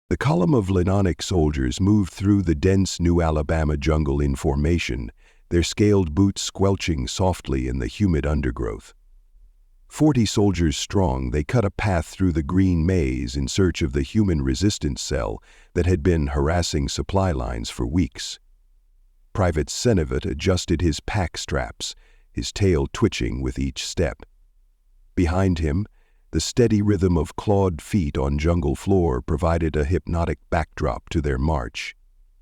The column of Lenonic soldiers moved through the dense New Alabama jungle in formation, their scaled boots squelching softly in the humid undergrowth. 40 soldiers strong, they cut a path through the green maze in search of the human resistance cell that had been harassing supply lines for weeks. Private Senevet adjusted his pack straps, his tail twitching with each step. Behind him, the steady rhythm of clawed feet on jungle floor provided a hypnotic backdrop to their march.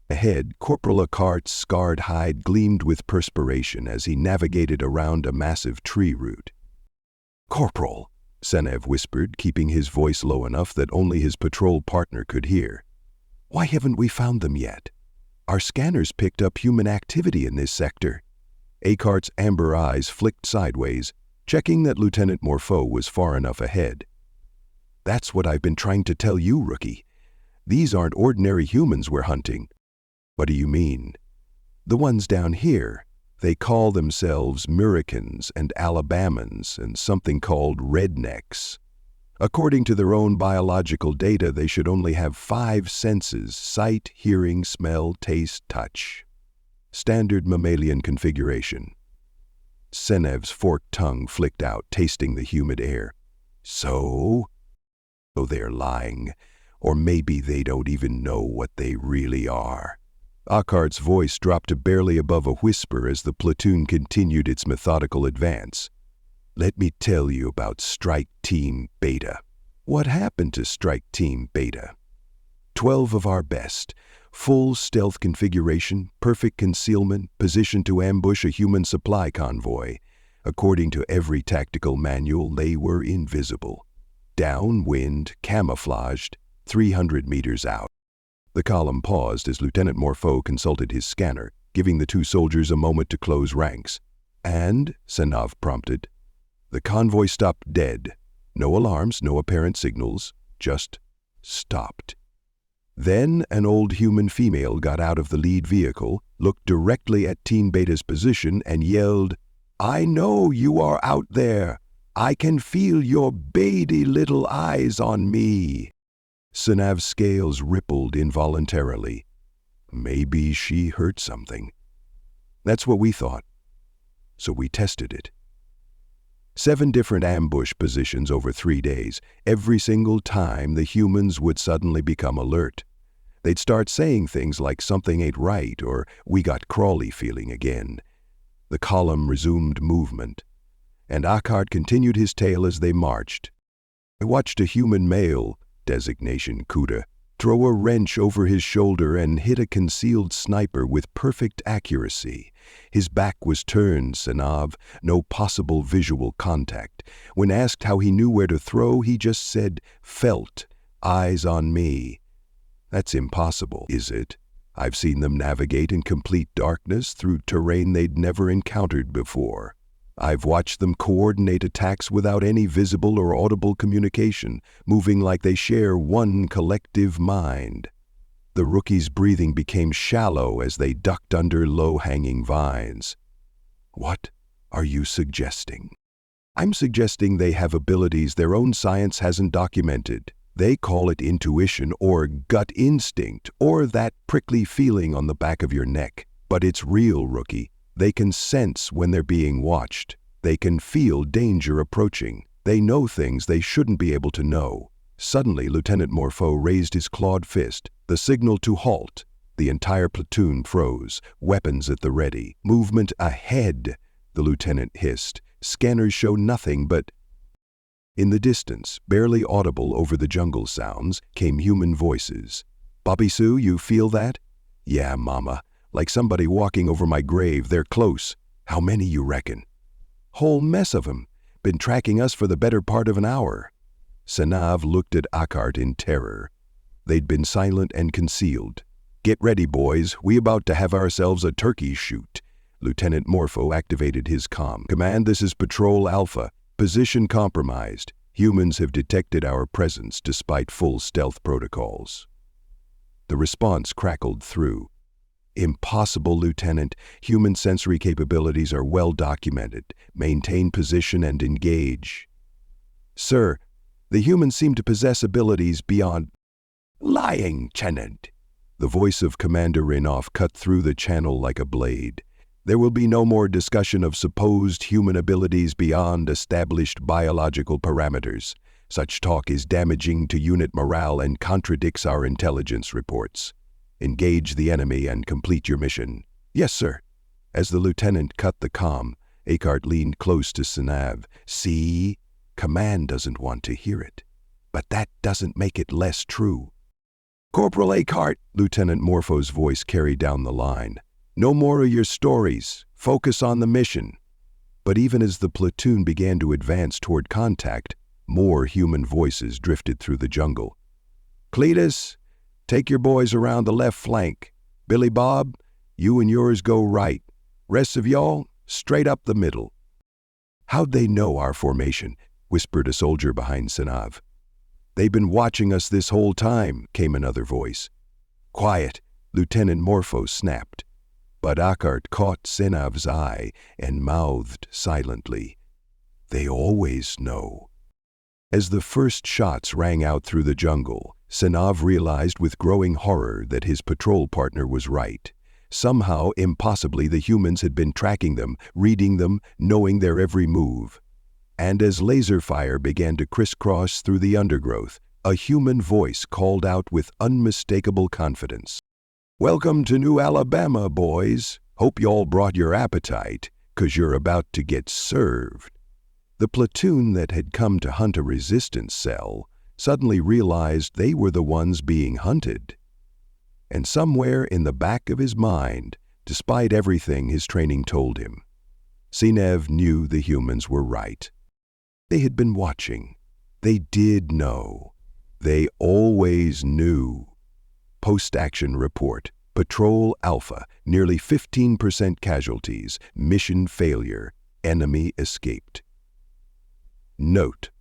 Ahead, Corporal Accart's scarred hide gleamed with perspiration as he navigated around a massive tree root. "Corporal," Senev whispered, keeping his voice low enough that only his patrol partner could hear. "Why haven't we found them yet? Our scanners picked up human activity in this sector." Accart's amber eyes flicked sideways, checking that Lieutenant Morpho was far enough ahead. "That's what I've been trying to tell you, rookie. These aren't ordinary humans we're hunting." "What do you mean?" "The ones down here. They call themselves Muricans and Alabamans and something called rednecks. According to their own biological data, they should only have 5 senses: sight, hearing, smell, taste, touch. Standard mammalian configuration." Senev's forked tongue flicked out, tasting the humid air. "So they're lying, or maybe they don't even know what they really are." Accart's voice dropped to barely above a whisper as the platoon continued its methodical advance. "Let me tell you about Strike Team Beta." "What happened to Strike Team Beta?" 12 of our best. Full stealth configuration, perfect concealment, positioned to ambush a human supply convoy. According to every tactical manual, they were invisible. Downwind, camouflaged, 300 meters out. The column paused as Lieutenant Morpho consulted his scanner, giving the 2 soldiers a moment to close ranks. "And," Senav prompted. The convoy stopped dead. No alarms, no apparent signals, just stopped. Then an old human female got out of the lead vehicle, looked directly at Team Beta's position, and yelled, "I know you are out there. I can feel your beady little eyes on me." Senav's scales rippled involuntarily. Maybe she heard something. That's what we thought. So we tested it. 7 different ambush positions over 3 days. Every single time, the humans would suddenly become alert. They'd start saying things like "something ain't right" or "we got crawly feeling again." The column resumed movement, and Accart continued his tale as they marched. I watched a human male, designation Kuda, throw a wrench over his shoulder and hit a concealed sniper with perfect accuracy. His back was turned, Senav, no possible visual contact. When asked how he knew where to throw, he just said, "Felt, eyes on me." That's impossible, is it? I've seen them navigate in complete darkness through terrain they'd never encountered before. I've watched them coordinate attacks without any visible or audible communication, moving like they share one collective mind. The rookie's breathing became shallow as they ducked under low-hanging vines. "What are you suggesting?" "I'm suggesting they have abilities their own science hasn't documented. They call it intuition or gut instinct or that prickly feeling on the back of your neck. But it's real, rookie. They can sense when they're being watched. They can feel danger approaching. They know things they shouldn't be able to know." Suddenly, Lieutenant Morpho raised his clawed fist, the signal to halt. The entire platoon froze, weapons at the ready. "Movement ahead," the lieutenant hissed. "Scanners show nothing but—" In the distance, barely audible over the jungle sounds, came human voices. "Bobby Sue, you feel that?" "Yeah, Mama. Like somebody walking over my grave. They're close. How many, you reckon?" "Whole mess of 'em. Been tracking us for the better part of an hour." Senav looked at Accart in terror. They'd been silent and concealed. "Get ready, boys. We about to have ourselves a turkey shoot." Lieutenant Morpho activated his comm. "Command, this is Patrol Alpha. Position compromised. Humans have detected our presence despite full stealth protocols." The response crackled through. "Impossible, Lieutenant. Human sensory capabilities are well documented. Maintain position and engage." "Sir, the humans seem to possess abilities beyond—" Lying, Lieutenant. The voice of Commander Renoff cut through the channel like a blade. There will be no more discussion of supposed human abilities beyond established biological parameters. Such talk is damaging to unit morale and contradicts our intelligence reports. Engage the enemy and complete your mission. Yes, sir. As the lieutenant cut the comm, Eckhart leaned close to Sinav. See? Command doesn't want to hear it. But that doesn't make it less true. Corporal Eckhart, Lieutenant Morpho's voice carried down the line. No more of your stories. Focus on the mission. But even as the platoon began to advance toward contact, more human voices drifted through the jungle. Cletus, take your boys around the left flank. Billy Bob, you and yours go right. Rest of y'all, straight up the middle. How'd they know our formation? Whispered a soldier behind Sinav. They've been watching us this whole time, came another voice. Quiet, Lieutenant Morpho snapped. But Eckhart caught Sinav's eye and mouthed silently. They always know. As the first shots rang out through the jungle, Sinav realized with growing horror that his patrol partner was right. Somehow, impossibly, the humans had been tracking them, reading them, knowing their every move. And as laser fire began to crisscross through the undergrowth, a human voice called out with unmistakable confidence. Welcome to New Alabama, boys. Hope y'all brought your appetite, 'cause you're about to get served. The platoon that had come to hunt a resistance cell suddenly realized they were the ones being hunted. And somewhere in the back of his mind, despite everything his training told him, Sinev knew the humans were right. They had been watching. They did know. They always knew. Post-action report. Patrol Alpha, nearly 15% casualties. Mission failure. Enemy escaped. Note: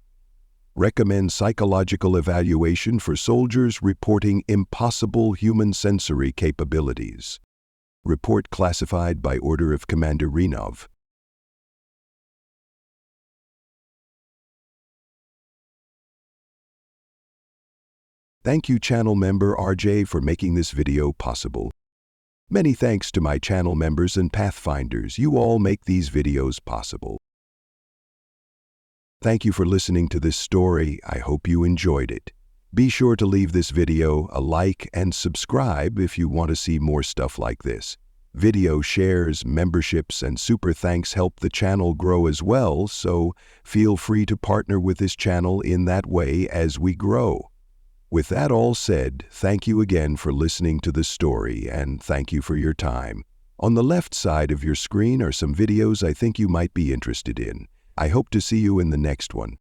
recommend psychological evaluation for soldiers reporting impossible human sensory capabilities. Report classified by order of Commander Renov. Thank you, channel member RJ, for making this video possible. Many thanks to my channel members and Pathfinders. You all make these videos possible. Thank you for listening to this story. I hope you enjoyed it. Be sure to leave this video a like and subscribe if you want to see more stuff like this. Video shares, memberships, and super thanks help the channel grow as well, so feel free to partner with this channel in that way as we grow. With that all said, thank you again for listening to the story, and thank you for your time. On the left side of your screen are some videos I think you might be interested in. I hope to see you in the next one.